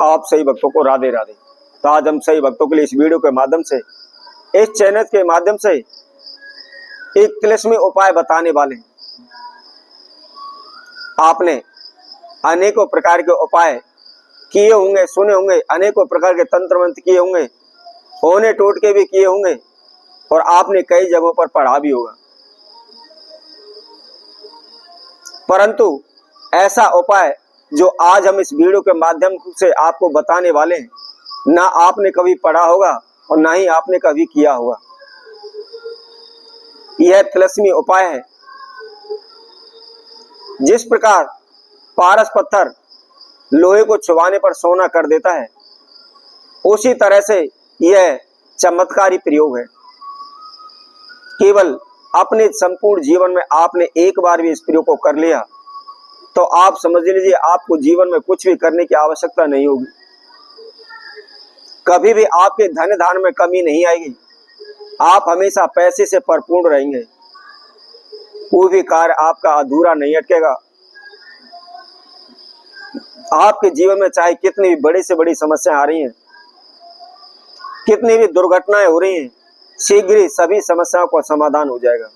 आप सही भक्तों को राधे राधे। तो आज हम सही भक्तों के लिए इस वीडियो के माध्यम से, इस चैनल के माध्यम से एक तिलिस्मी उपाय बताने वाले हैं। आपने अनेकों प्रकार के उपाय किए होंगे, सुने होंगे, अनेकों प्रकार के तंत्र मंत्र किए होंगे, होने टोटके भी किए होंगे और आपने कई जगहों पर पढ़ा भी होगा, परंतु ऐसा उपाय जो आज हम इस वीडियो के माध्यम से आपको बताने वाले हैं, ना आपने कभी पढ़ा होगा और ना ही आपने कभी किया होगा। यह तिलिस्मी उपाय है। जिस प्रकार पारस पत्थर लोहे को छुआने पर सोना कर देता है, उसी तरह से यह चमत्कारी प्रयोग है। केवल अपने संपूर्ण जीवन में आपने एक बार भी इस प्रयोग को कर लिया तो आप समझ लीजिए आपको जीवन में कुछ भी करने की आवश्यकता नहीं होगी। कभी भी आपके धन धान में कमी नहीं आएगी। आप हमेशा पैसे से भरपूर रहेंगे। कोई भी कार्य आपका अधूरा नहीं अटकेगा। आपके जीवन में चाहे कितनी भी बड़ी से बड़ी समस्या आ रही हैं, कितनी भी दुर्घटनाएं हो रही हैं, शीघ्र ही सभी समस्याओं का समाधान हो जाएगा।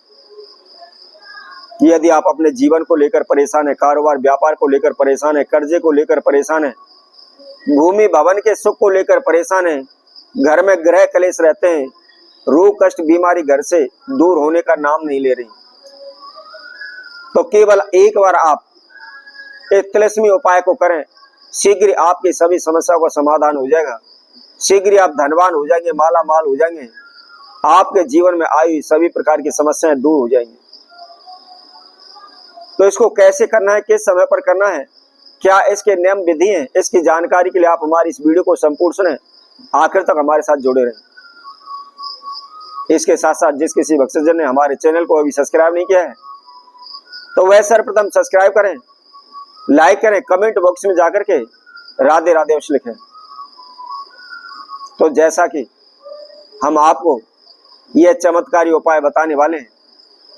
यदि आप अपने जीवन को लेकर परेशान है, कारोबार व्यापार को लेकर परेशान है, कर्जे को लेकर परेशान है, भूमि भवन के सुख को लेकर परेशान है, घर में ग्रह कलेश रहते हैं, रोग कष्ट बीमारी घर से दूर होने का नाम नहीं ले रही, तो केवल एक बार आप एक तिलिस्मी उपाय को करें, शीघ्र आपकी सभी समस्याओं का समाधान हो जाएगा। शीघ्र आप धनवान हो जाएंगे, माला माल हो जाएंगे। आपके जीवन में आई सभी प्रकार की समस्याएं दूर हो जाएंगी। तो इसको कैसे करना है, किस समय पर करना है, क्या इसके नियम विधि हैं, इसकी जानकारी के लिए आप हमारी इस वीडियो को संपूर्ण सुने, आखिर तक हमारे साथ जुड़े रहें। इसके साथ साथ जिस किसी भक्तजन ने हमारे चैनल को अभी सब्सक्राइब नहीं किया है तो वह सर्वप्रथम सब्सक्राइब करें, लाइक करें, कमेंट बॉक्स में जाकर के राधे राधे अवश्य लिखें। तो जैसा कि हम आपको यह चमत्कारी उपाय बताने वाले हैं,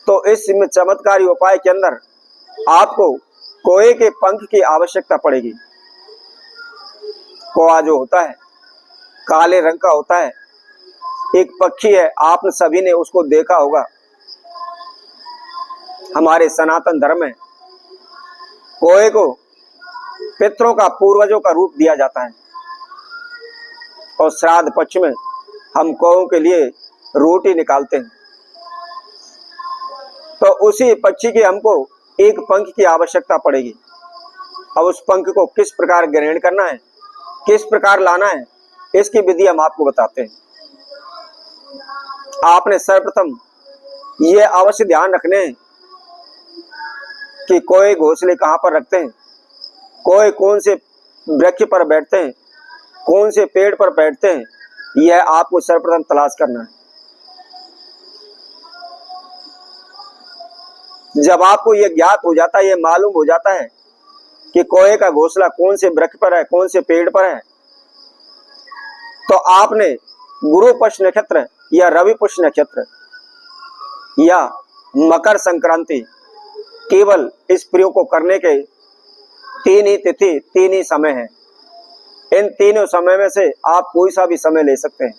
तो इस चमत्कारी उपाय के अंदर आपको कोए के पंख की आवश्यकता पड़ेगी। कोआ जो होता है काले रंग का होता है, एक पक्षी है, आप सभी ने उसको देखा होगा। हमारे सनातन धर्म में कोए को पितरों का, पूर्वजों का रूप दिया जाता है और श्राद्ध पक्ष में हम कौओं के लिए रोटी निकालते हैं। तो उसी पक्षी के हमको एक पंख की आवश्यकता पड़ेगी। अब उस पंख को किस प्रकार ग्रहण करना है, किस प्रकार लाना है, इसकी विधि हम आपको बताते हैं। आपने सर्वप्रथम ये अवश्य ध्यान रखने हैं कि कोई घोंसले कहाँ पर रखते हैं, कोई कौन से वृक्ष पर बैठते हैं, कौन से पेड़ पर बैठते हैं, यह आपको सर्वप्रथम तलाश करना है। जब आपको यह ज्ञात हो जाता है, यह मालूम हो जाता है कि कोए का घोंसला कौन से वृक्ष पर है, कौन से पेड़ पर है, तो आपने गुरु पुष्य नक्षत्र या रवि पुष्य नक्षत्र या मकर संक्रांति, केवल इस प्रयोग को करने के 3 ही तिथि, 3 ही समय है। इन तीनों समय में से आप कोई सा भी समय ले सकते हैं।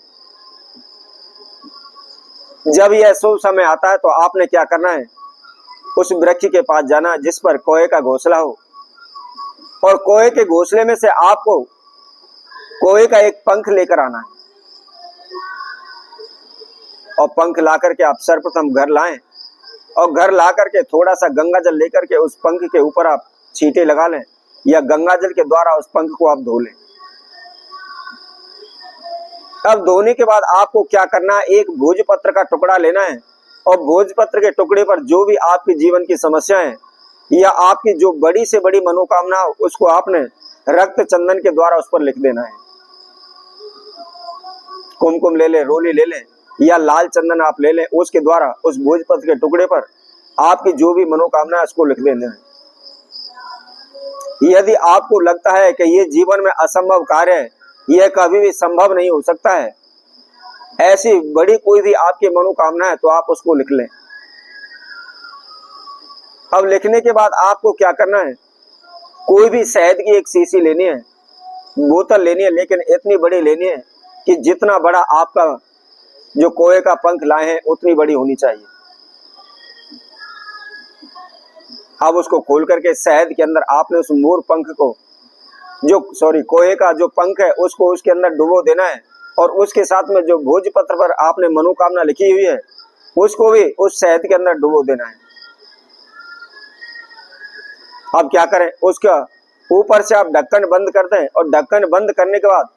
जब यह शुभ समय आता है तो आपने क्या करना है, उस वृक्ष के पास जाना जिस पर कोए का घोंसला हो, और कोए के घोंसले में से आपको कोए का एक पंख लेकर आना है और पंख ला करके आप सर्वप्रथम घर लाएं और घर ला करके थोड़ा सा गंगा जल लेकर के उस पंख के ऊपर आप छींटे लगा लें या गंगा जल के द्वारा उस पंख को आप धो लें। अब धोने के बाद आपको क्या करना है, एक भोजपत्र का टुकड़ा लेना है और भोजपत्र के टुकड़े पर जो भी आपके जीवन की समस्या है या आपकी जो बड़ी से बड़ी मनोकामना हो, उसको आपने रक्त चंदन के द्वारा उस पर लिख देना है। कुमकुम ले लें, रोली ले लें या लाल चंदन आप ले लें, उसके द्वारा उस भोजपत्र के टुकड़े पर आपकी जो भी मनोकामना है उसको लिख देना है। यदि आपको लगता है कि ये जीवन में असंभव कार्य है, यह कभी भी संभव नहीं हो सकता है, ऐसी बड़ी कोई भी आपकी मनोकामना है, तो आप उसको लिख लें। अब लिखने के बाद आपको क्या करना है, कोई भी शहद की एक शीशी लेनी है, बोतल लेनी है, लेकिन इतनी बड़ी लेनी है कि जितना बड़ा आपका जो कोए का पंख लाए हैं उतनी बड़ी होनी चाहिए। अब उसको खोल करके शहद के अंदर आपने उस मोर पंख को कोए का जो पंख है उसको उसके अंदर डुबो देना है, और उसके साथ में जो भोजपत्र पर आपने मनोकामना लिखी हुई है उसको भी उस शहद के अंदर डुबो देना है। अब क्या करें, उसका ऊपर से आप ढक्कन बंद कर दें, और ढक्कन बंद करने के बाद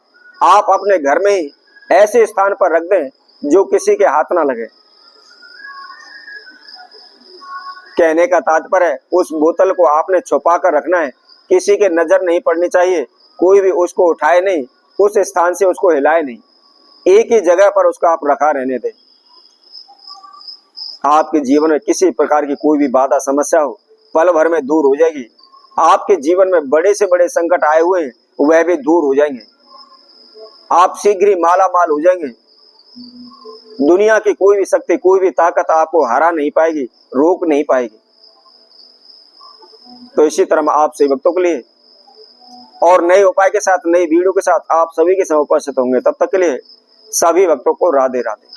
आप अपने घर में ही ऐसे स्थान पर रख दें जो किसी के हाथ ना लगे। कहने का तात्पर्य है उस बोतल को आपने छुपा कर रखना है, किसी के नजर नहीं पड़नी चाहिए, कोई भी उसको उठाए नहीं, उस स्थान से उसको हिलाए नहीं, एक ही जगह पर उसका आप रखा रहने दें। आपके जीवन में किसी प्रकार की कोई भी बाधा समस्या हो पल भर में दूर हो जाएगी। आपके जीवन में बड़े से बड़े संकट आए हुए हैं वह भी दूर हो जाएंगे। आप शीघ्र ही माला माल हो जाएंगे। दुनिया की कोई भी शक्ति, कोई भी ताकत आपको हरा नहीं पाएगी, रोक नहीं पाएगी। तो इसी तरह मैं आप सभी भक्तों के लिए और नए उपाय के साथ, नई वीडियो के साथ आप सभी के समय उपस्थित होंगे। तब तक के लिए सभी भक्तों को राधे राधे।